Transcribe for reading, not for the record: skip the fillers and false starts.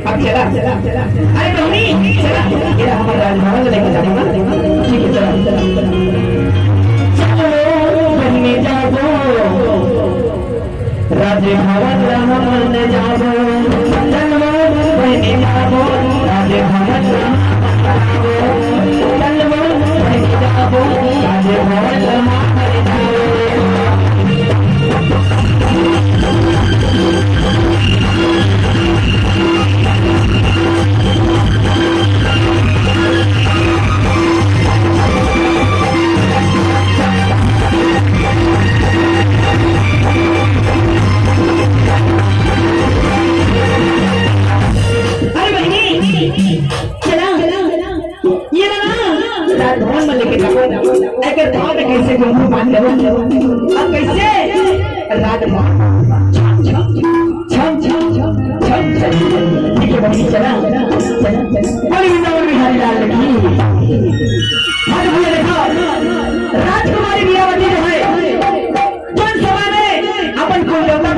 अब चला अरे बहनी चला ये हमारे राजभवन में लेके चलेगा ठीक है चला चलो बहनी जाओ राजभवन रामन जाओ चलो बहनी जाओ राजभवन चलो बहनी जाओ राजभवन रामन जाओ राजभवन में लेके जाओ अगर गाँव में कैसे मुंह बांध लो अब कैसे राजभवन छम छम छम छम ठीक है बहनी चला बड़ी बिंदावन बिहारी लाल की हर भैया देखो राजकुमारी लीलावती जो है